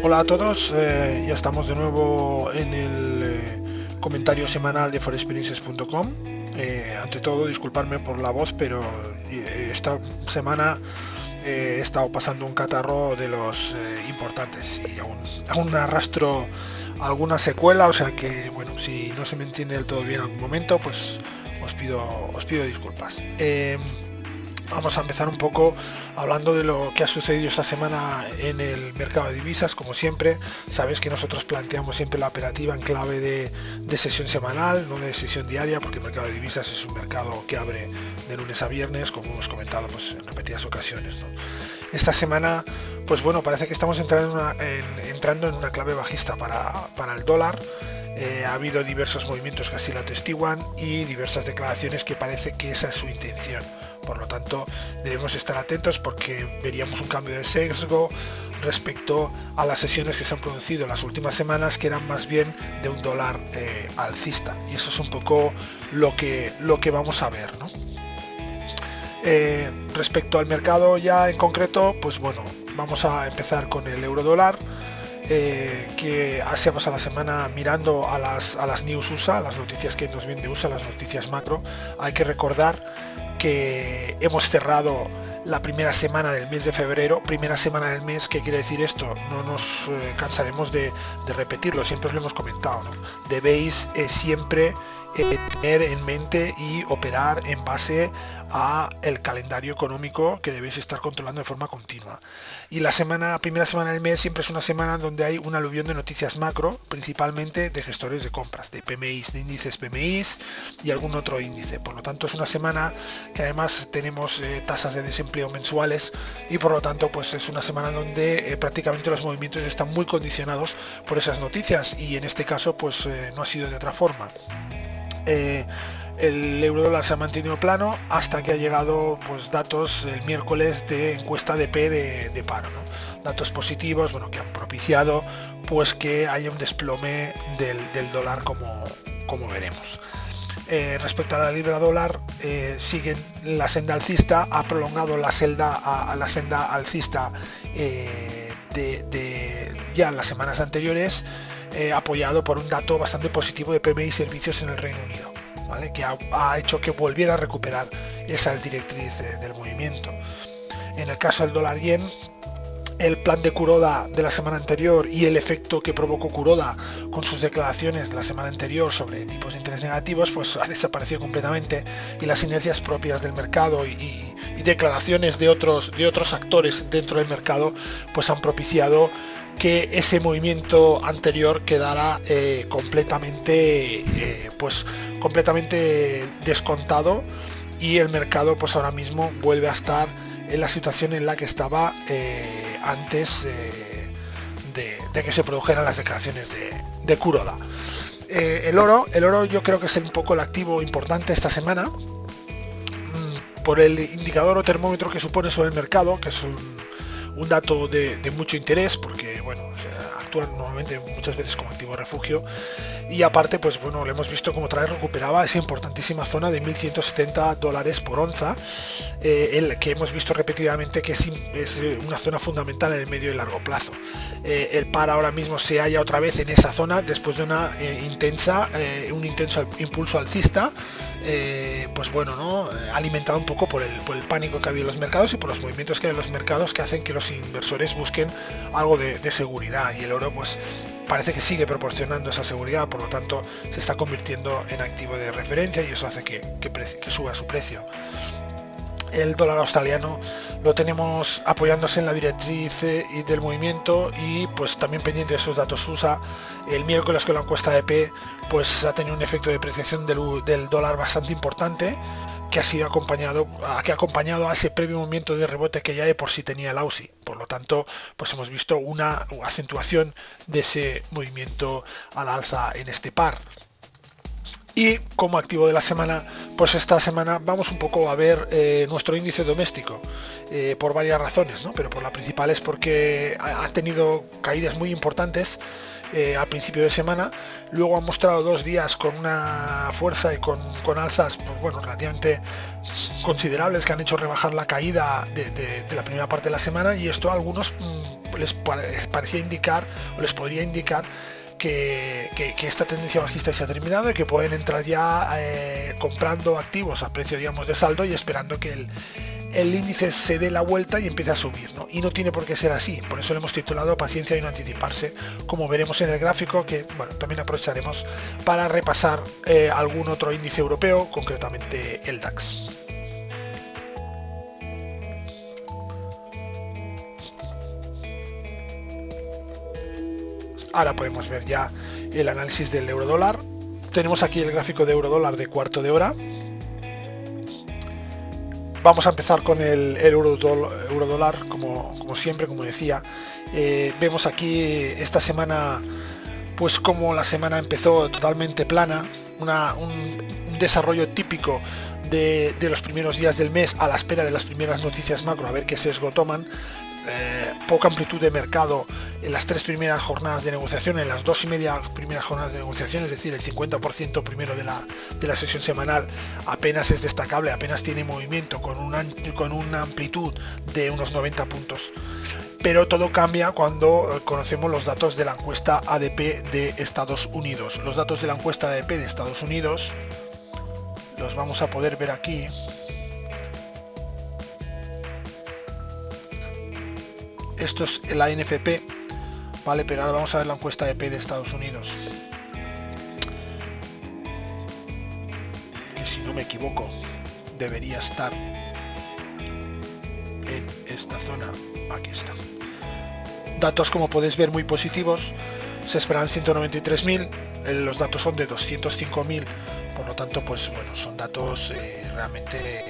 Hola a todos, ya estamos de nuevo en el comentario semanal de forexperiences.com. Ante todo, disculparme por la voz, pero esta semana he estado pasando un catarro de los importantes y aún arrastro alguna secuela, o sea que, bueno, si no se me entiende del todo bien en algún momento, pues os pido disculpas. Vamos a empezar un poco hablando de lo que ha sucedido esta semana en el mercado de divisas. Como siempre, sabéis que nosotros planteamos siempre la operativa en clave de sesión semanal, no de sesión diaria, porque el mercado de divisas es un mercado que abre de lunes a viernes, como hemos comentado pues, en repetidas ocasiones, ¿no? Esta semana, pues bueno, parece que estamos entrando en una clave bajista para el dólar. Ha habido diversos movimientos que así lo atestiguan y diversas declaraciones que parece que esa es su intención. Por lo tanto, debemos estar atentos porque veríamos un cambio de sesgo respecto a las sesiones que se han producido en las últimas semanas, que eran más bien de un dólar alcista. Y eso es un poco lo que vamos a ver, ¿no? Respecto al mercado ya en concreto, pues bueno, vamos a empezar con el euro dólar. Que se ha pasado la semana mirando a las news USA, las noticias que nos vienen de USA, las noticias macro. Hay que recordar que hemos cerrado la primera semana del mes de febrero, primera semana del mes. ¿Qué quiere decir esto? No nos cansaremos de repetirlo, siempre os lo hemos comentado, ¿no? Debéis siempre tener en mente y operar en base a el calendario económico que debéis estar controlando de forma continua. Y la primera semana del mes siempre es una semana donde hay un aluvión de noticias macro, principalmente de gestores de compras, de PMIs, de índices PMIs y algún otro índice. Por lo tanto, es una semana que además tenemos tasas de desempleo mensuales y por lo tanto pues es una semana donde prácticamente los movimientos están muy condicionados por esas noticias, y en este caso pues no ha sido de otra forma. El euro dólar se ha mantenido plano hasta que ha llegado pues datos el miércoles de encuesta de P de paro, ¿no? Datos positivos, bueno, que han propiciado pues que haya un desplome del dólar, como veremos. Respecto a la libra dólar, sigue la senda alcista, ha prolongado la senda alcista de ya en las semanas anteriores, apoyado por un dato bastante positivo de PMI servicios en el Reino Unido, ¿vale? Que ha hecho que volviera a recuperar esa directriz del movimiento. En el caso del dólar yen, el plan de Kuroda de la semana anterior y el efecto que provocó Kuroda con sus declaraciones de la semana anterior sobre tipos de interés negativos pues ha desaparecido completamente, y las inercias propias del mercado y declaraciones de otros actores dentro del mercado pues han propiciado que ese movimiento anterior quedara completamente descontado, y el mercado pues ahora mismo vuelve a estar en la situación en la que estaba antes de que se produjeran las declaraciones de Kuroda. El oro yo creo que es un poco el activo importante esta semana, por el indicador o termómetro que supone sobre el mercado, que es un dato de mucho interés, porque bueno, actúan normalmente muchas veces como activo refugio, y aparte pues bueno, lo hemos visto como otra vez recuperaba esa importantísima zona de $1.170 por onza, el que hemos visto repetidamente que es una zona fundamental en el medio y largo plazo. El par ahora mismo se halla otra vez en esa zona después de un intenso impulso alcista, pues bueno, ¿no? Alimentado un poco por el pánico que ha habido en los mercados y por los movimientos que hay en los mercados, que hacen que los inversores busquen algo de seguridad, y el oro pues parece que sigue proporcionando esa seguridad. Por lo tanto se está convirtiendo en activo de referencia, y eso hace que suba su precio. El dólar australiano lo tenemos apoyándose en la directriz del movimiento, y pues también pendiente de esos datos USA. El miércoles con la encuesta de P pues ha tenido un efecto de depreciación del dólar bastante importante, que ha acompañado a ese previo movimiento de rebote que ya de por sí tenía el Aussie. Por lo tanto pues hemos visto una acentuación de ese movimiento al alza en este par. Y como activo de la semana, pues esta semana vamos un poco a ver nuestro índice doméstico, por varias razones, ¿no? Pero por la principal es porque ha tenido caídas muy importantes al principio de semana, luego ha mostrado 2 días con una fuerza y con alzas pues, bueno, relativamente considerables, que han hecho rebajar la caída de la primera parte de la semana, y esto a algunos les parecía indicar, o les podría indicar que esta tendencia bajista se ha terminado y que pueden entrar ya comprando activos a precio, digamos, de saldo y esperando que el índice se dé la vuelta y empiece a subir, ¿no? Y no tiene por qué ser así, por eso lo hemos titulado Paciencia y no anticiparse, como veremos en el gráfico, que bueno, también aprovecharemos para repasar algún otro índice europeo, concretamente el DAX. Ahora podemos ver ya el análisis del euro dólar. Tenemos aquí el gráfico de euro dólar de cuarto de hora. Vamos a empezar con el euro dólar, como siempre, como decía. Vemos aquí esta semana, pues como la semana empezó totalmente plana, un desarrollo típico de los primeros días del mes a la espera de las primeras noticias macro, a ver qué sesgo toman. Poca amplitud de mercado en las 3 primeras jornadas de negociación, en las 2,5 primeras jornadas de negociación, es decir, el 50% primero de la sesión semanal apenas es destacable, apenas tiene movimiento con una amplitud de unos 90 puntos. Pero todo cambia cuando conocemos los datos de la encuesta ADP de Estados Unidos. Los datos de la encuesta ADP de Estados Unidos los vamos a poder ver aquí. Esto es la NFP, vale, pero ahora vamos a ver la encuesta ADP de Estados Unidos, que si no me equivoco debería estar en esta zona. Aquí está. Datos, como podéis ver, muy positivos. Se esperan 193.000, los datos son de 205.000, por lo tanto, pues bueno, son datos realmente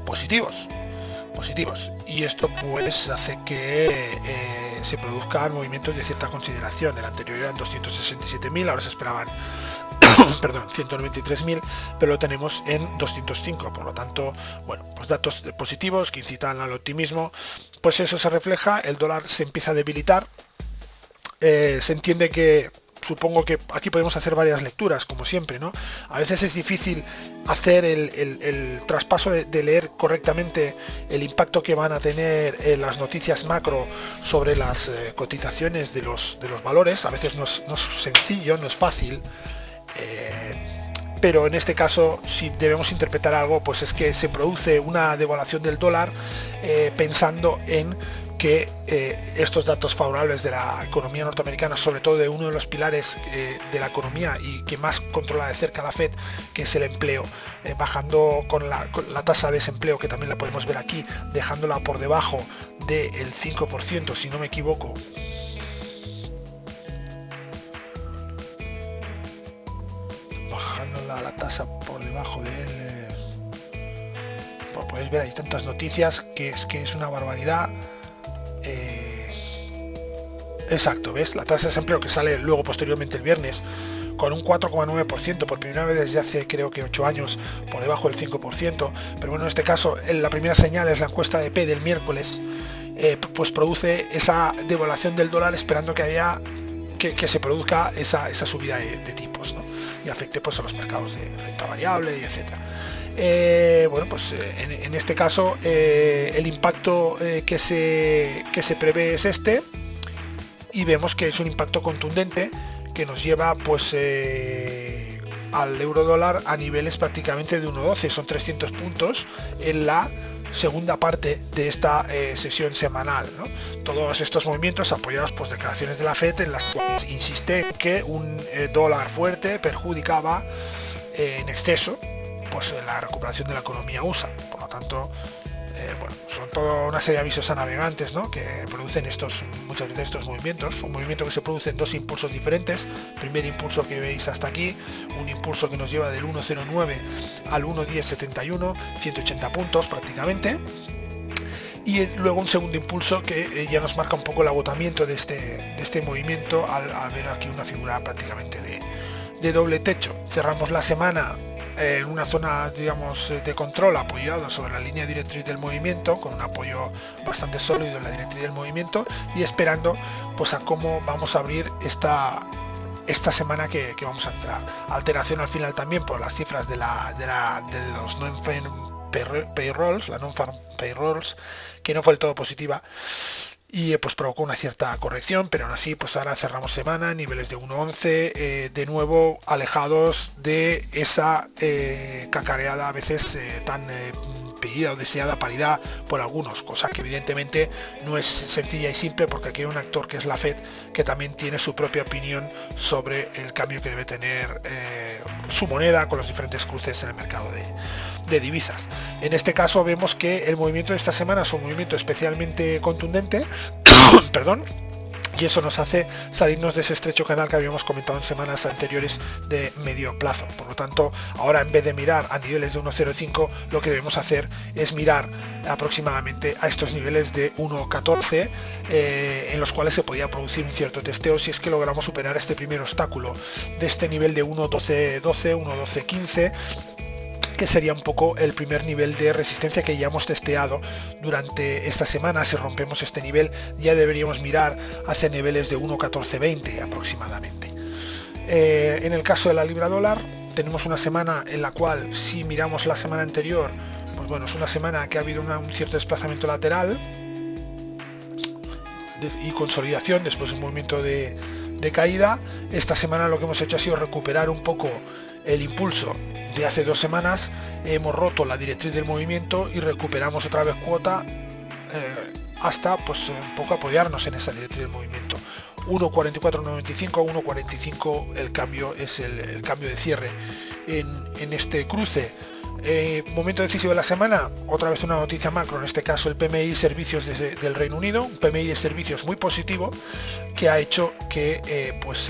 positivos, y esto pues hace que se produzcan movimientos de cierta consideración. El anterior eran 267.000, ahora se esperaban perdón, 193.000, pero lo tenemos en 205, por lo tanto, bueno, pues datos positivos que incitan al optimismo. Pues eso se refleja, el dólar se empieza a debilitar. Se entiende que, supongo que aquí podemos hacer varias lecturas, como siempre, ¿no? A veces es difícil hacer el traspaso de leer correctamente el impacto que van a tener las noticias macro sobre las cotizaciones de los valores. A veces no es sencillo, no es fácil, pero en este caso, si debemos interpretar algo, pues es que se produce una devaluación del dólar pensando en que estos datos favorables de la economía norteamericana, sobre todo de uno de los pilares de la economía y que más controla de cerca la Fed, que es el empleo, bajando con la tasa de desempleo, que también la podemos ver aquí, dejándola por debajo del 5%, si no me equivoco. Bajándola la tasa por debajo del... Pues podéis ver, hay tantas noticias que es una barbaridad. Exacto, ¿ves? La tasa de desempleo que sale luego posteriormente el viernes con un 4,9%, por primera vez desde hace creo que 8 años, por debajo del 5%, pero bueno, en este caso la primera señal es la encuesta de ADP del miércoles, pues produce esa devaluación del dólar esperando que haya que se produzca esa subida de tipos, ¿no? Y afecte pues a los mercados de renta variable y etcétera. Bueno, pues en este caso el impacto que se prevé es este, y vemos que es un impacto contundente que nos lleva pues al euro dólar a niveles prácticamente de 1,12, son 300 puntos en la segunda parte de esta sesión semanal, ¿no? Todos estos movimientos apoyados por declaraciones de la Fed, en las cuales insiste en que un dólar fuerte perjudicaba en exceso pues la recuperación de la economía USA. Por lo tanto, bueno, son toda una serie de avisos a navegantes, ¿no?, que producen muchas veces estos movimientos. Un movimiento que se produce en dos impulsos diferentes. Primer impulso que veis hasta aquí, un impulso que nos lleva del 1,09 al 1,1071, 180 puntos prácticamente. Y luego un segundo impulso que ya nos marca un poco el agotamiento de este movimiento al ver aquí una figura prácticamente de doble techo. Cerramos la semana en una zona, digamos, de control apoyado sobre la línea directriz del movimiento, con un apoyo bastante sólido en la directriz del movimiento, y esperando pues a cómo vamos a abrir esta semana que vamos a entrar. Alteración al final también por las cifras de los non-farm payrolls, la non-farm payrolls, que no fue del todo positiva. y pues provocó una cierta corrección, pero aún así pues ahora cerramos semana, niveles de 1.11, de nuevo alejados de esa cacareada a veces tan pedida o deseada paridad por algunos, cosa que evidentemente no es sencilla y simple, porque aquí hay un actor que es la Fed que también tiene su propia opinión sobre el cambio que debe tener su moneda con los diferentes cruces en el mercado de divisas. En este caso vemos que el movimiento de esta semana es un movimiento especialmente contundente perdón, y eso nos hace salirnos de ese estrecho canal que habíamos comentado en semanas anteriores de medio plazo. Por lo tanto, ahora en vez de mirar a niveles de 1.05, lo que debemos hacer es mirar aproximadamente a estos niveles de 1.14, en los cuales se podía producir un cierto testeo si es que logramos superar este primer obstáculo de este nivel de 1.12.12, 1.12.15, que sería un poco el primer nivel de resistencia que ya hemos testeado durante esta semana. Si rompemos este nivel, ya deberíamos mirar hacia niveles de 1.1420 aproximadamente. En el caso de la libra dólar, tenemos una semana en la cual, si miramos la semana anterior, pues bueno, es una semana que ha habido un cierto desplazamiento lateral y consolidación después de un movimiento de caída. Esta semana lo que hemos hecho ha sido recuperar un poco el impulso de hace 2 semanas, hemos roto la directriz del movimiento y recuperamos otra vez cuota hasta pues un poco apoyarnos en esa directriz del movimiento. 1.4495 a 1.45 el cambio es el cambio de cierre en este cruce. Momento decisivo de la semana, otra vez una noticia macro, en este caso el PMI servicios del Reino Unido, un PMI de servicios muy positivo que ha hecho que pues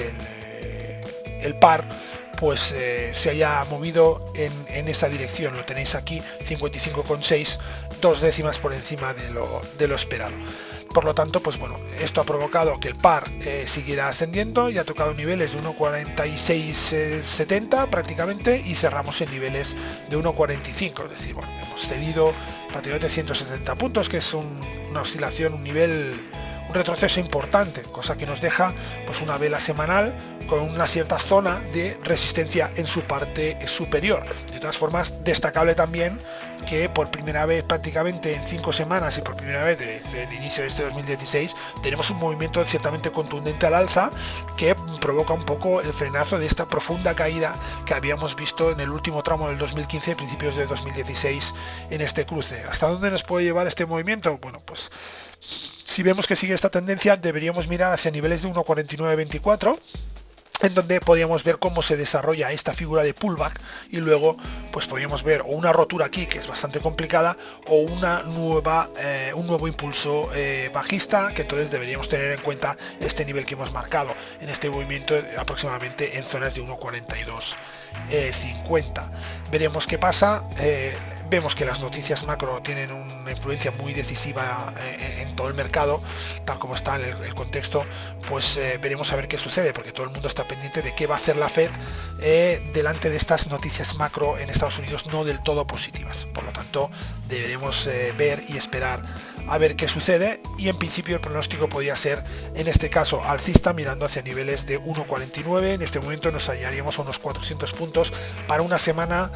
el par pues se haya movido en esa dirección. Lo tenéis aquí, 55,6, 2 décimas por encima de lo esperado. Por lo tanto, pues bueno, esto ha provocado que el par siguiera ascendiendo y ha tocado niveles de 1.4670 prácticamente, y cerramos en niveles de 1.45, es decir, bueno, hemos cedido prácticamente 170 puntos, que es una oscilación, un retroceso importante, cosa que nos deja pues una vela semanal con una cierta zona de resistencia en su parte superior. De todas formas, destacable también que por primera vez prácticamente en 5 semanas y por primera vez desde el inicio de este 2016 tenemos un movimiento ciertamente contundente al alza que provoca un poco el frenazo de esta profunda caída que habíamos visto en el último tramo del 2015 y principios de 2016 en este cruce. ¿Hasta dónde nos puede llevar este movimiento? Bueno, pues si vemos que sigue esta tendencia, deberíamos mirar hacia niveles de 1.4924, en donde podríamos ver cómo se desarrolla esta figura de pullback, y luego pues podríamos ver o una rotura aquí, que es bastante complicada, o un nuevo impulso bajista, que entonces deberíamos tener en cuenta este nivel que hemos marcado en este movimiento aproximadamente en zonas de 1.4250. Veremos qué pasa. Vemos que las noticias macro tienen una influencia muy decisiva en todo el mercado, tal como está el contexto. Pues veremos a ver qué sucede, porque todo el mundo está pendiente de qué va a hacer la Fed delante de estas noticias macro en Estados Unidos no del todo positivas. Por lo tanto, deberemos ver y esperar a ver qué sucede, y en principio el pronóstico podría ser, en este caso, alcista, mirando hacia niveles de 1.49. En este momento nos hallaríamos a unos 400 puntos. Para una semana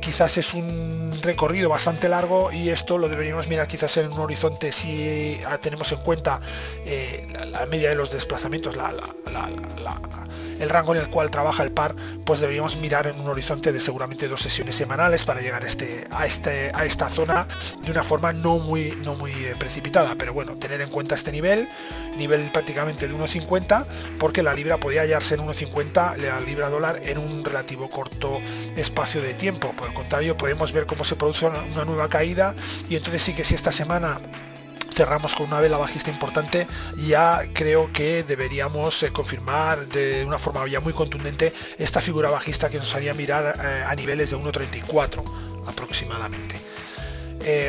quizás es un recorrido bastante largo, y esto lo deberíamos mirar quizás en un horizonte, si tenemos en cuenta la media de los desplazamientos, el rango en el cual trabaja el par, pues deberíamos mirar en un horizonte de seguramente 2 sesiones semanales para llegar a esta zona de una forma no muy precipitada. Pero bueno, tener en cuenta este nivel prácticamente de 1.50, porque la libra podía hallarse en 1.50, la libra dólar, en un relativo corto espacio de tiempo. Por el contrario, podemos ver cómo se produce una nueva caída, y entonces sí que si esta semana cerramos con una vela bajista importante, ya creo que deberíamos confirmar de una forma ya muy contundente esta figura bajista que nos haría mirar a niveles de 1.34 aproximadamente.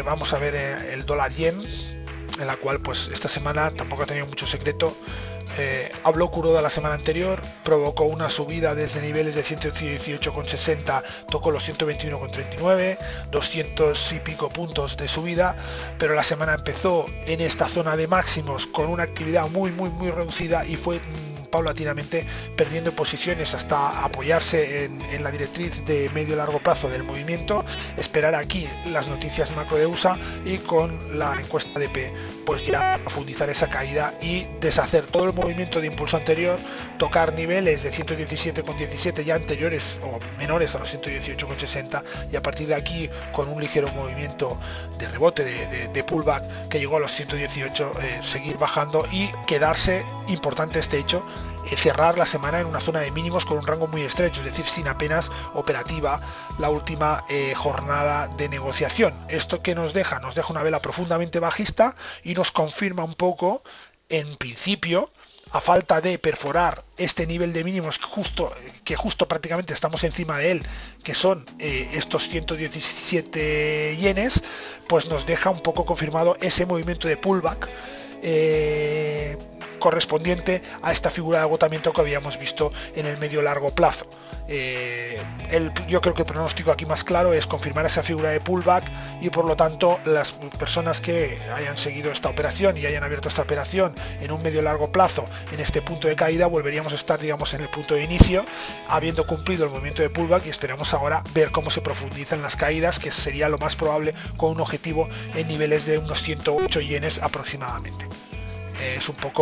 Vamos a ver el dólar yen, en la cual pues esta semana tampoco ha tenido mucho secreto. Habló Kuroda la semana anterior, provocó una subida desde niveles de 118,60, tocó los 121,39, 200 y pico puntos de subida, pero la semana empezó en esta zona de máximos con una actividad muy reducida, y fue paulatinamente perdiendo posiciones hasta apoyarse en la directriz de medio-largo plazo del movimiento, esperar aquí las noticias macro de USA y con la encuesta ADP pues ya profundizar esa caída y deshacer todo el movimiento de impulso anterior, tocar niveles de 117,17 ya anteriores o menores a los 118,60 y a partir de aquí con un ligero movimiento de rebote de pullback que llegó a los 118, seguir bajando y quedarse, importante este hecho, cerrar la semana en una zona de mínimos con un rango muy estrecho, es decir, sin apenas operativa la última jornada de negociación. ¿Esto que nos deja? Nos deja una vela profundamente bajista y nos confirma un poco, en principio, a falta de perforar este nivel de mínimos que justo prácticamente estamos encima de él, que son estos 117 yenes, pues nos deja un poco confirmado ese movimiento de pullback correspondiente a esta figura de agotamiento que habíamos visto en el medio largo plazo. Yo creo que el pronóstico aquí más claro es confirmar esa figura de pullback y por lo tanto las personas que hayan seguido esta operación y hayan abierto esta operación en un medio largo plazo en este punto de caída, volveríamos a estar, digamos, en el punto de inicio, habiendo cumplido el movimiento de pullback, y esperamos ahora ver cómo se profundizan las caídas, que sería lo más probable con un objetivo en niveles de unos 108 yenes aproximadamente.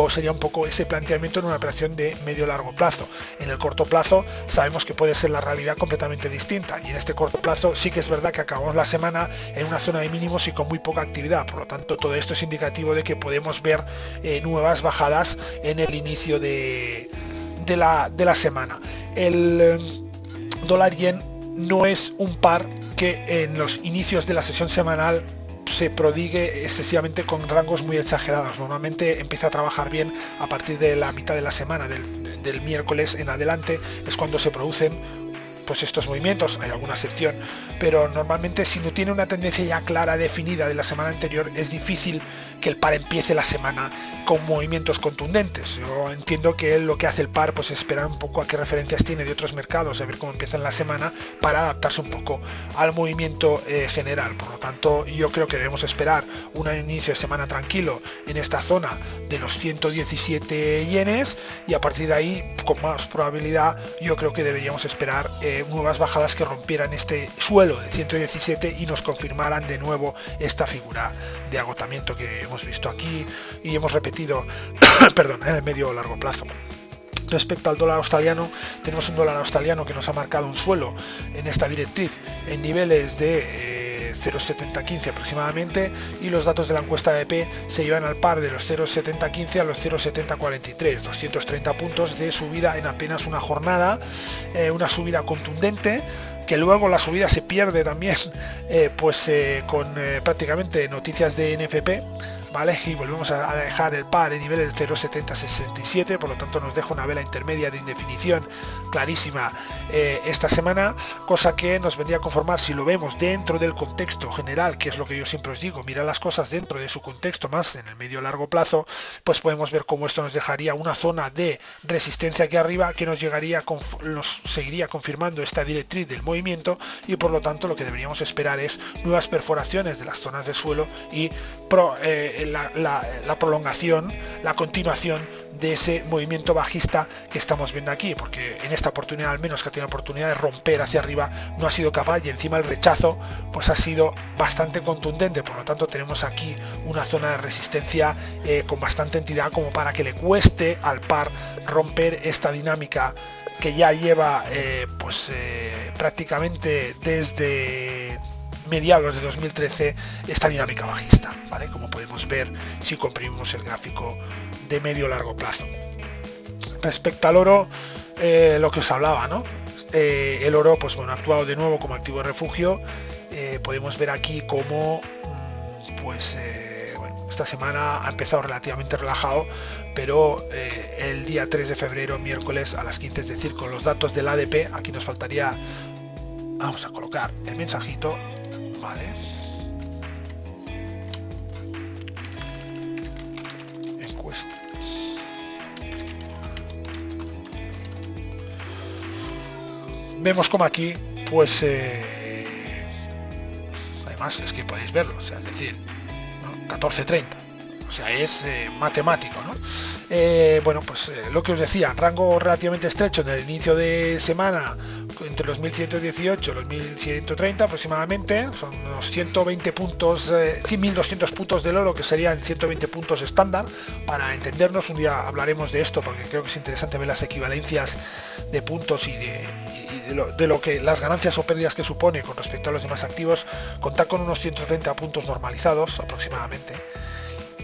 Sería un poco ese planteamiento en una operación de medio largo plazo. En el corto plazo sabemos que puede ser la realidad completamente distinta, y en este corto plazo sí que es verdad que acabamos la semana en una zona de mínimos y con muy poca actividad, por lo tanto todo esto es indicativo de que podemos ver nuevas bajadas en el inicio de la semana. El dólar yen no es un par que en los inicios de la sesión semanal se prodigue excesivamente con rangos muy exagerados. Normalmente empieza a trabajar bien a partir de la mitad de la semana, del miércoles en adelante, es cuando se producen pues estos movimientos. Hay alguna excepción, pero normalmente si no tiene una tendencia ya clara, definida de la semana anterior, es difícil que el par empiece la semana con movimientos contundentes. Yo entiendo que lo que hace el par pues es esperar un poco a qué referencias tiene de otros mercados, a ver cómo empieza en la semana para adaptarse un poco al movimiento general. Por lo tanto, yo creo que debemos esperar un inicio de semana tranquilo en esta zona de los 117 yenes, y a partir de ahí, con más probabilidad, yo creo que deberíamos esperar nuevas bajadas que rompieran este suelo de 117 y nos confirmaran de nuevo esta figura de agotamiento que hemos visto aquí y hemos repetido perdón, en el medio o largo plazo. Respecto al dólar australiano, tenemos un dólar australiano que nos ha marcado un suelo en esta directriz en niveles de 0,7015 aproximadamente, y los datos de la encuesta ADP se llevan al par de los 0,7015 a los 0,7043, 230 puntos de subida en apenas una jornada, una subida contundente, que luego la subida se pierde también con prácticamente noticias de NFP, ¿vale? Y volvemos a dejar el par en nivel del 0,7067, por lo tanto nos deja una vela intermedia de indefinición clarísima esta semana, cosa que nos vendría a conformar, si lo vemos dentro del contexto general, que es lo que yo siempre os digo, mirar las cosas dentro de su contexto más en el medio largo plazo, pues podemos ver cómo esto nos dejaría una zona de resistencia aquí arriba que nos seguiría confirmando esta directriz del movimiento, y por lo tanto lo que deberíamos esperar es nuevas perforaciones de las zonas de suelo y la prolongación, la continuación de ese movimiento bajista que estamos viendo aquí, porque en esta oportunidad, al menos que ha tenido oportunidad de romper hacia arriba, no ha sido capaz, y encima el rechazo pues ha sido bastante contundente. Por lo tanto tenemos aquí una zona de resistencia con bastante entidad como para que le cueste al par romper esta dinámica que ya lleva prácticamente desde mediados de 2013 esta dinámica bajista, ¿vale? Como podemos ver si comprimimos el gráfico de medio largo plazo. Respecto al oro, lo que os hablaba, ¿no? El oro pues bueno, ha actuado de nuevo como activo de refugio. Podemos ver aquí cómo esta semana ha empezado relativamente relajado, pero el día 3 de febrero, miércoles a las 15, es decir, con los datos del ADP, aquí nos faltaría, vamos a colocar el mensajito, ¿vale? Encuesta. Vemos como aquí, pues, además es que podéis verlo, o sea, es decir, ¿no? 14.30, o sea, es matemático, ¿no? Bueno, pues lo que os decía, rango relativamente estrecho en el inicio de semana, entre los 1118 y los 1130 aproximadamente, son unos 120 puntos, 1200 puntos del oro, que serían 120 puntos estándar. Para entendernos, un día hablaremos de esto porque creo que es interesante ver las equivalencias de puntos y de lo que las ganancias o pérdidas que supone con respecto a los demás activos. Contar con unos 130 puntos normalizados aproximadamente,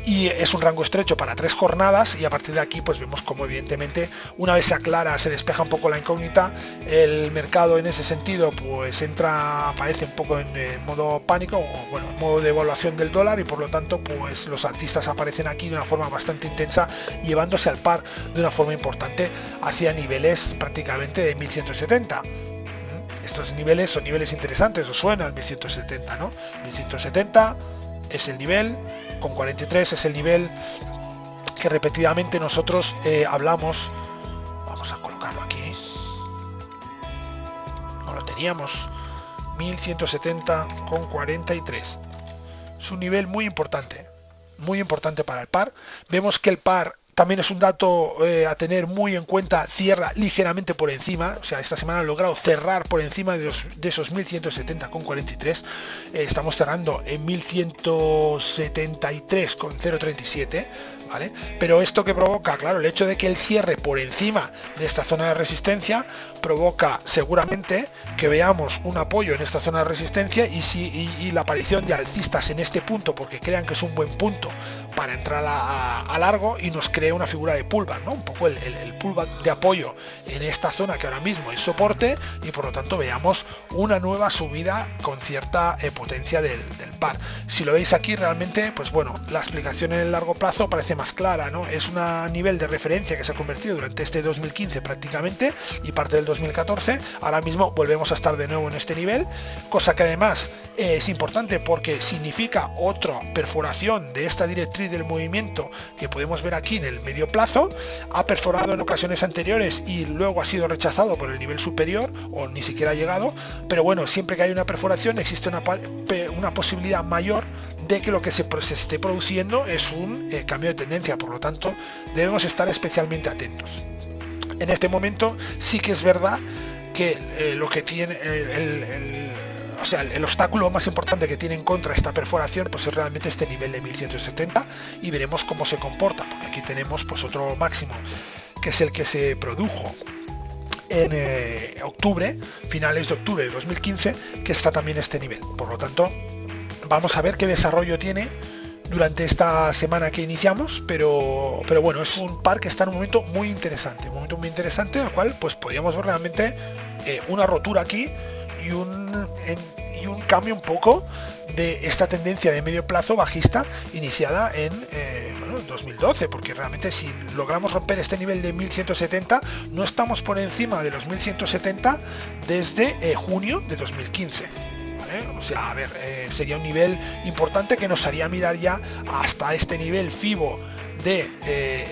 y es un rango estrecho para 3 jornadas, y a partir de aquí pues vemos como evidentemente una vez se aclara, se despeja un poco la incógnita, el mercado en ese sentido pues aparece un poco en modo pánico, o bueno, en modo de evaluación del dólar, y por lo tanto pues los alcistas aparecen aquí de una forma bastante intensa, llevándose al par de una forma importante hacia niveles prácticamente de 1170. Estos niveles son niveles interesantes, os suena el 1170, ¿no? 1170 es el nivel, con 43 es el nivel que repetidamente nosotros hablamos. Vamos a colocarlo aquí, no lo teníamos, 1170 con 43, es un nivel muy importante para el par. Vemos que el par también es un dato a tener muy en cuenta, cierra ligeramente por encima, o sea, esta semana ha logrado cerrar por encima de esos 1170,43, estamos cerrando en 1173,037, ¿vale? Pero esto que provoca, claro, el hecho de que el cierre por encima de esta zona de resistencia provoca seguramente que veamos un apoyo en esta zona de resistencia y la aparición de alcistas en este punto, porque crean que es un buen punto para entrar a largo y nos crea una figura de pullback, ¿no? Un poco el pullback de apoyo en esta zona que ahora mismo es soporte, y por lo tanto veamos una nueva subida con cierta potencia del par. Si lo veis aquí, realmente, pues bueno, la explicación en el largo plazo parece más clara, ¿no? Es un nivel de referencia que se ha convertido durante este 2015 prácticamente y parte del 2014. Ahora mismo volvemos a estar de nuevo en este nivel, cosa que además es importante porque significa otra perforación de esta directriz del movimiento que podemos ver aquí en el medio plazo. Ha perforado en ocasiones anteriores y luego ha sido rechazado por el nivel superior, o ni siquiera ha llegado, pero bueno, siempre que hay una perforación existe una posibilidad mayor de que lo que se esté produciendo es un cambio de tendencia, por lo tanto debemos estar especialmente atentos. En este momento sí que es verdad que lo que tiene el obstáculo más importante que tiene en contra esta perforación pues es realmente este nivel de 1170, y veremos cómo se comporta, porque aquí tenemos pues otro máximo que es el que se produjo en octubre, finales de octubre de 2015, que está también este nivel. Por lo tanto, vamos a ver qué desarrollo tiene durante esta semana que iniciamos, pero bueno, es un par que está en un momento muy interesante, en el cual pues podríamos ver realmente una rotura aquí y un cambio un poco de esta tendencia de medio plazo bajista iniciada en 2012, porque realmente si logramos romper este nivel de 1170 no estamos por encima de los 1170 desde junio de 2015. O sea, a ver, sería un nivel importante que nos haría mirar ya hasta este nivel FIBO de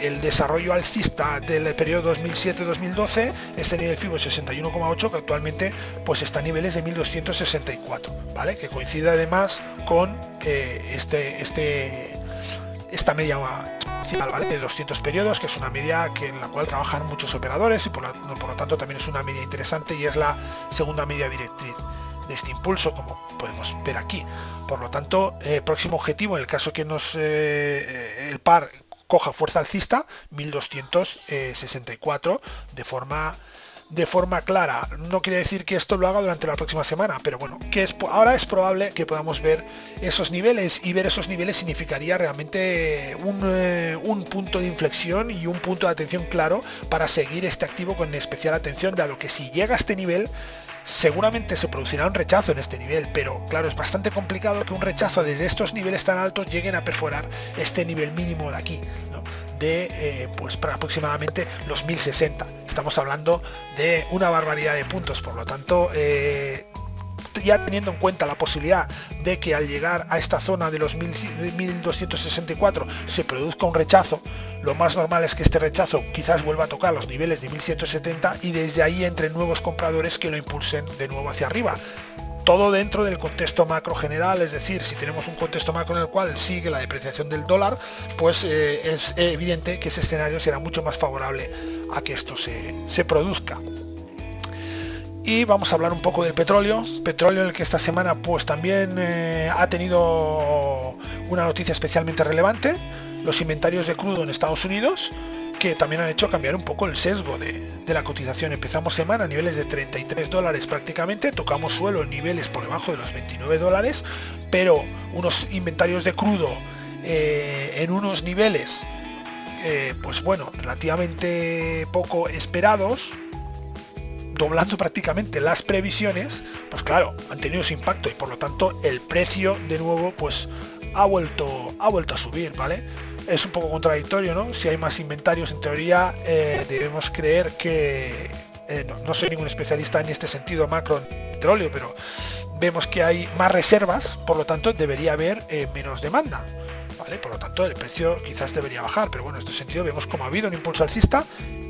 el desarrollo alcista del periodo 2007-2012, este nivel FIBO 61,8, que actualmente pues está a niveles de 1264, ¿vale? Que coincide además con esta media, ¿vale? De 200 periodos, que es una media en la cual trabajan muchos operadores, y por lo tanto también es una media interesante, y es la segunda media directriz de este impulso, como podemos ver aquí. Por lo tanto, próximo objetivo, en el caso que el par coja fuerza alcista, 1264 de forma clara. No quiere decir que esto lo haga durante la próxima semana, pero bueno, ahora es probable que podamos ver esos niveles, y ver esos niveles significaría realmente un punto de inflexión y un punto de atención claro para seguir este activo con especial atención, dado que si llega a este nivel seguramente se producirá un rechazo en este nivel, pero claro, es bastante complicado que un rechazo desde estos niveles tan altos lleguen a perforar este nivel mínimo de aquí, ¿no? De pues para aproximadamente los 1060. Estamos hablando de una barbaridad de puntos, por lo tanto ya teniendo en cuenta la posibilidad de que al llegar a esta zona de los 1264 se produzca un rechazo, lo más normal es que este rechazo quizás vuelva a tocar los niveles de 1170 y desde ahí entren nuevos compradores que lo impulsen de nuevo hacia arriba. todo dentro del contexto macro general, es decir, si tenemos un contexto macro en el cual sigue la depreciación del dólar, pues es evidente que ese escenario será mucho más favorable a que esto se produzca. Y vamos a hablar un poco del petróleo, en el que esta semana pues también ha tenido una noticia especialmente relevante, los inventarios de crudo en Estados Unidos, que también han hecho cambiar un poco el sesgo de la cotización. Empezamos semana a niveles de $33 prácticamente, tocamos suelo en niveles por debajo de los $29, pero unos inventarios de crudo en unos niveles pues bueno, relativamente poco esperados, doblando prácticamente las previsiones, pues claro, han tenido su impacto y por lo tanto el precio de nuevo pues ha vuelto a subir, ¿vale? Es un poco contradictorio, ¿no? Si hay más inventarios, en teoría debemos creer que no soy ningún especialista en este sentido macro en petróleo, pero vemos que hay más reservas, por lo tanto debería haber menos demanda, ¿vale? Por lo tanto el precio quizás debería bajar, pero bueno, en este sentido vemos como ha habido un impulso alcista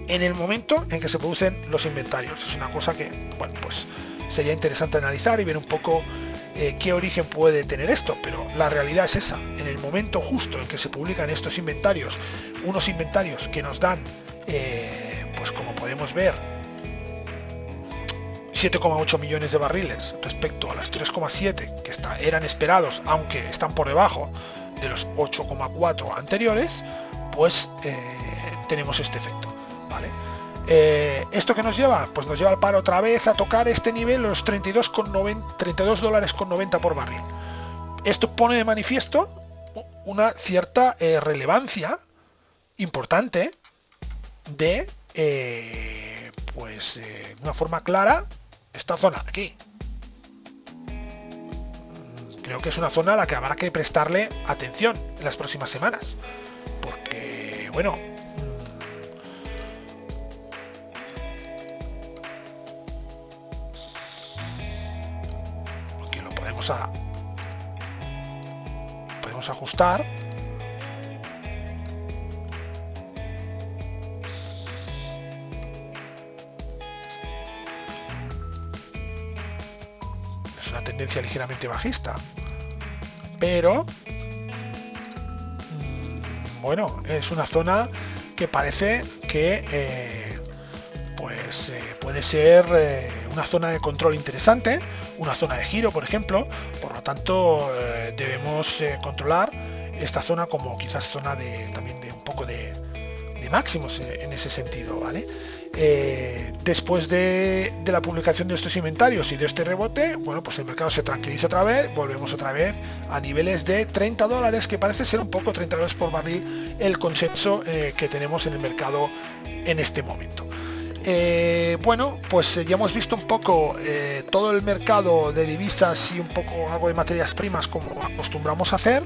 en el momento en que se producen los inventarios. Es una cosa que, bueno, pues sería interesante analizar y ver un poco qué origen puede tener esto, pero la realidad es esa. En el momento justo en que se publican estos inventarios, unos inventarios que nos dan, pues como podemos ver, 7,8 millones de barriles respecto a los 3,7 que eran esperados, aunque están por debajo de los 8,4 anteriores, pues tenemos este efecto, ¿vale? ¿Esto que nos lleva? Pues nos lleva al par otra vez a tocar este nivel, los $32,90 por barril. Esto pone de manifiesto una cierta relevancia importante de, una forma clara, esta zona de aquí. Creo que es una zona a la que habrá que prestarle atención en las próximas semanas, porque, bueno, podemos ajustar. Es una tendencia ligeramente bajista, pero bueno, es una zona que parece que puede ser una zona de control interesante, una zona de giro, por ejemplo. Por lo tanto, debemos controlar esta zona como quizás zona también de un poco de máximos en ese sentido, ¿vale? Después de la publicación de estos inventarios y de este rebote, bueno, pues el mercado se tranquiliza otra vez, volvemos otra vez a niveles de $30, que parece ser un poco $30 por barril el consenso que tenemos en el mercado en este momento. Bueno, pues ya hemos visto un poco todo el mercado de divisas y un poco algo de materias primas como acostumbramos a hacer.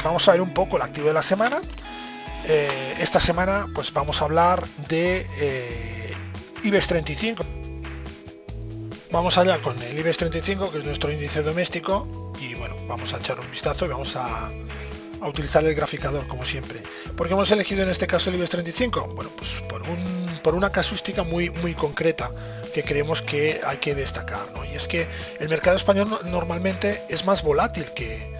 Vamos a ver un poco el activo de la semana. Esta semana pues vamos a hablar de IBEX 35. Vamos allá con el IBEX 35, que es nuestro índice doméstico, y bueno, vamos a echar un vistazo y vamos a utilizar el graficador como siempre. ¿Por qué hemos elegido en este caso el IBEX 35? Bueno, pues por una casuística muy concreta que creemos que hay que destacar, ¿no? Y es que el mercado español normalmente es más volátil que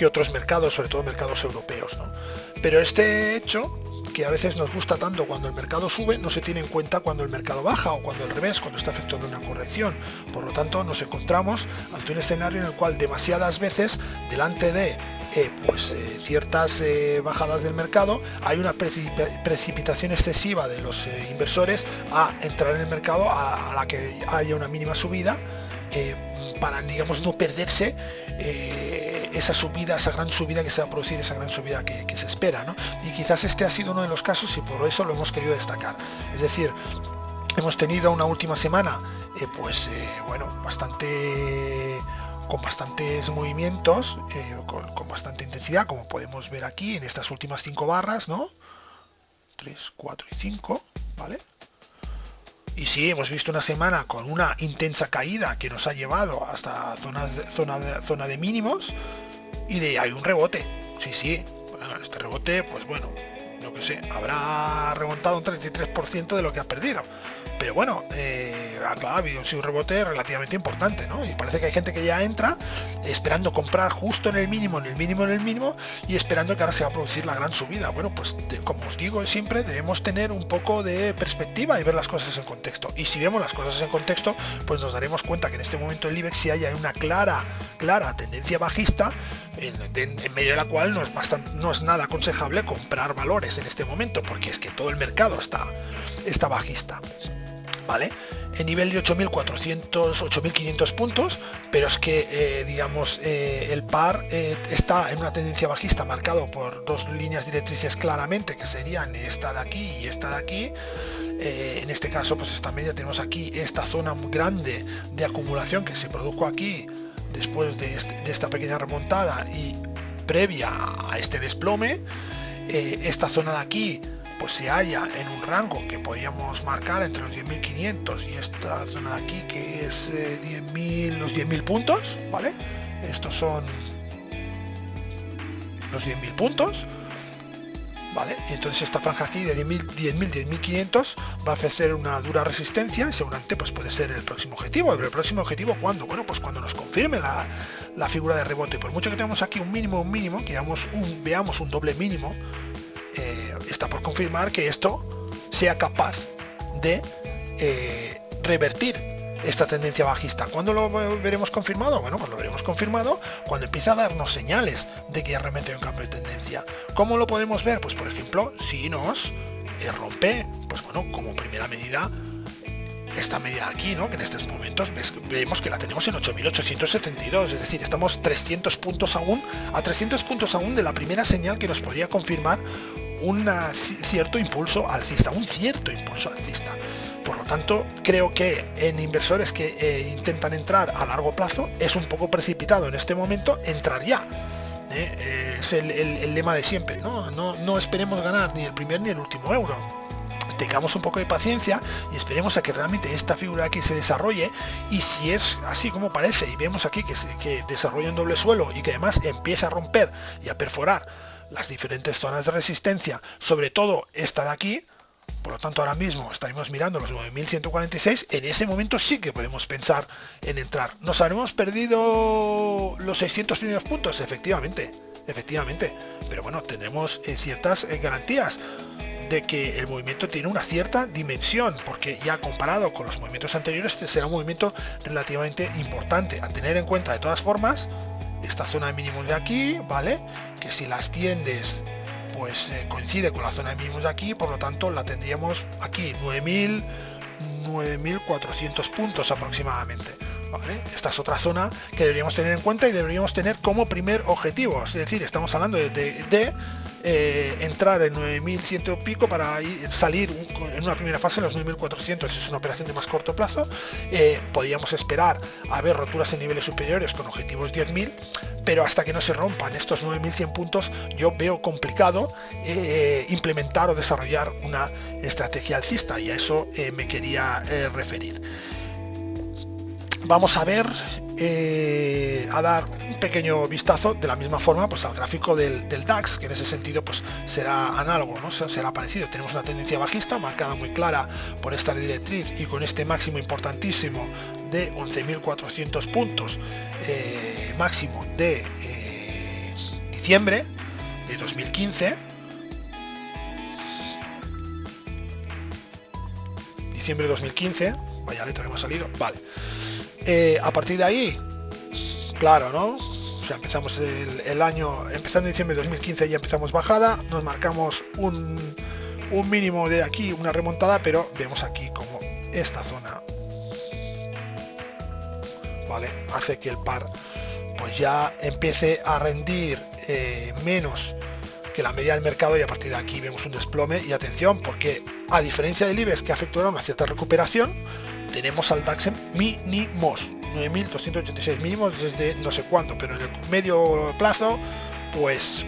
otros mercados, sobre todo mercados europeos, ¿no? Pero este hecho, que a veces nos gusta tanto cuando el mercado sube, no se tiene en cuenta cuando el mercado baja o cuando al revés, cuando está efectuando una corrección. Por lo tanto, nos encontramos ante un escenario en el cual demasiadas veces, delante de ciertas bajadas del mercado, hay una precipitación excesiva de los inversores a entrar en el mercado a la que haya una mínima subida, para, digamos, no perderse esa subida, esa gran subida que se va a producir, esa gran subida que se espera, ¿no? Y quizás este ha sido uno de los casos y por eso lo hemos querido destacar. Es decir, hemos tenido una última semana con bastantes movimientos, con bastante intensidad, como podemos ver aquí en estas últimas 5 barras, ¿no? 3, 4 y 5, ¿vale? Y sí, hemos visto una semana con una intensa caída que nos ha llevado hasta zona de mínimos, y de hay un rebote. Sí, bueno, este rebote, pues bueno, lo que sé, habrá remontado un 33% de lo que ha perdido, pero bueno, claro, ha habido un rebote relativamente importante, ¿no? Y parece que hay gente que ya entra esperando comprar justo en el mínimo, y esperando que ahora se va a producir la gran subida. Bueno, pues como os digo siempre, debemos tener un poco de perspectiva y ver las cosas en contexto. Y si vemos las cosas en contexto, pues nos daremos cuenta que en este momento el IBEX sí hay una clara tendencia bajista, en medio de la cual no es nada aconsejable comprar valores en este momento, porque es que todo el mercado está bajista, ¿vale? En nivel de 8.400, 8.500 puntos, pero es que digamos el par está en una tendencia bajista marcado por dos líneas directrices claramente, que serían esta de aquí y esta de aquí. En este caso, pues esta media tenemos aquí esta zona muy grande de acumulación que se produjo aquí después de esta pequeña remontada y previa a este desplome. Esta zona de aquí pues se halla en un rango que podíamos marcar entre los 10.500 y esta zona de aquí, que es los 10.000 puntos, ¿vale? Estos son los 10.000 puntos, ¿vale? Y entonces esta franja aquí de 10.500 va a ofrecer una dura resistencia y seguramente pues puede ser el próximo objetivo. Pero el próximo objetivo, ¿cuándo? Bueno, pues cuando nos confirme la figura de rebote. Por mucho que tenemos aquí un mínimo, que veamos un doble mínimo, está por confirmar que esto sea capaz de revertir esta tendencia bajista. ¿Cuándo lo veremos confirmado? Bueno, pues lo veremos confirmado cuando empiece a darnos señales de que realmente hay un cambio de tendencia. ¿Cómo lo podemos ver? Pues por ejemplo, si nos rompe, pues bueno, como primera medida, esta media aquí, ¿no? Que en estos momentos vemos que la tenemos en 8.872, es decir, estamos 300 puntos aún, a 300 puntos aún de la primera señal que nos podría confirmar un cierto impulso alcista. Por lo tanto, creo que en inversores que intentan entrar a largo plazo es un poco precipitado en este momento entrar ya. Es el lema de siempre, ¿no? No esperemos ganar ni el primer ni el último euro. Tengamos un poco de paciencia y esperemos a que realmente esta figura aquí se desarrolle, y si es así como parece y vemos aquí que desarrolla un doble suelo y que además empieza a romper y a perforar las diferentes zonas de resistencia, sobre todo esta de aquí, por lo tanto ahora mismo estaremos mirando los 9.146, en ese momento sí que podemos pensar en entrar. ¿Nos habremos perdido los 600 primeros puntos? Efectivamente, pero bueno, tenemos ciertas garantías de que el movimiento tiene una cierta dimensión, porque ya comparado con los movimientos anteriores será un movimiento relativamente importante. A tener en cuenta de todas formas esta zona de mínimos de aquí, ¿vale? Que si la extiendes pues coincide con la zona de mínimos de aquí, por lo tanto la tendríamos aquí 9.400 puntos aproximadamente, ¿vale? Esta es otra zona que deberíamos tener en cuenta y deberíamos tener como primer objetivo, es decir, estamos hablando de entrar en 9.100 y pico para salir en una primera fase en los 9.400. Es una operación de más corto plazo. Podríamos esperar a ver roturas en niveles superiores con objetivos 10.000, pero hasta que no se rompan estos 9.100 puntos yo veo complicado implementar o desarrollar una estrategia alcista, y a eso me quería referir. Vamos a ver, a dar un pequeño vistazo de la misma forma pues al gráfico del DAX, que en ese sentido pues será análogo, ¿no? Será parecido. Tenemos una tendencia bajista marcada muy clara por esta directriz y con este máximo importantísimo de 11.400 puntos, máximo de diciembre de 2015. Diciembre de 2015, vaya letra que me ha salido, vale. A partir de ahí, claro, ¿no? O sea, empezamos el año, empezando en diciembre de 2015 ya empezamos bajada, nos marcamos un mínimo de aquí, una remontada, pero vemos aquí como esta zona, ¿vale? Hace que el par pues ya empiece a rendir menos que la media del mercado, y a partir de aquí vemos un desplome. Y atención, porque a diferencia del IBEX, que ha efectuado una cierta recuperación, tenemos al DAX en mínimos, 9.286 mínimos desde no sé cuánto, pero en el medio plazo pues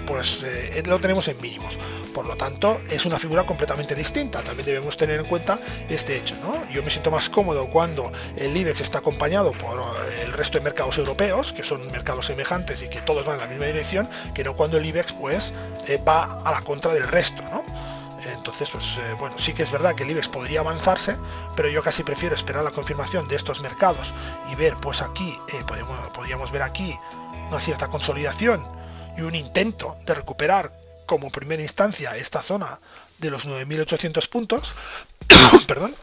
lo tenemos en mínimos. Por lo tanto, es una figura completamente distinta. También debemos tener en cuenta este hecho, ¿no? Yo me siento más cómodo cuando el IBEX está acompañado por el resto de mercados europeos, que son mercados semejantes y que todos van en la misma dirección, que no cuando el IBEX pues va a la contra del resto, ¿no? Entonces, pues bueno, sí que es verdad que el IBEX podría avanzarse, pero yo casi prefiero esperar la confirmación de estos mercados y ver, pues aquí, podríamos ver aquí una cierta consolidación y un intento de recuperar como primera instancia esta zona de los 9.800 puntos, perdón.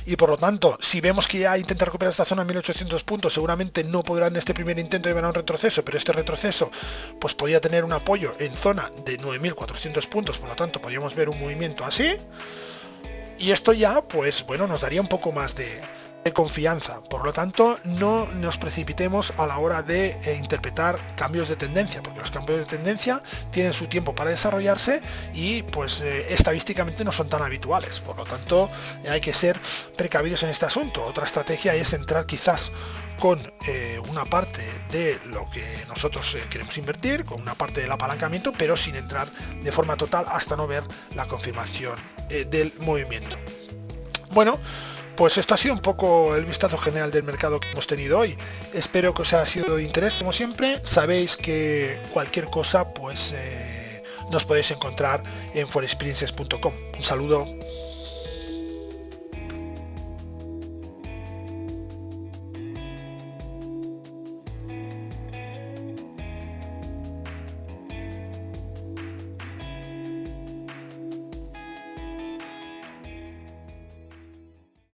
Y por lo tanto, si vemos que ya intenta recuperar esta zona en 1800 puntos, seguramente no podrá en este primer intento llevar a un retroceso, pero este retroceso pues podría tener un apoyo en zona de 9400 puntos, por lo tanto podríamos ver un movimiento así. Y esto ya, pues bueno, nos daría un poco más de confianza. Por lo tanto, no nos precipitemos a la hora de interpretar cambios de tendencia, porque los cambios de tendencia tienen su tiempo para desarrollarse y pues estadísticamente no son tan habituales. Por lo tanto, hay que ser precavidos en este asunto. Otra estrategia es entrar quizás con una parte de lo que nosotros queremos invertir, con una parte del apalancamiento, pero sin entrar de forma total hasta no ver la confirmación del movimiento. Bueno, pues esto ha sido un poco el vistazo general del mercado que hemos tenido hoy. Espero que os haya sido de interés, como siempre. Sabéis que cualquier cosa, pues nos podéis encontrar en forexperiences.com. Un saludo.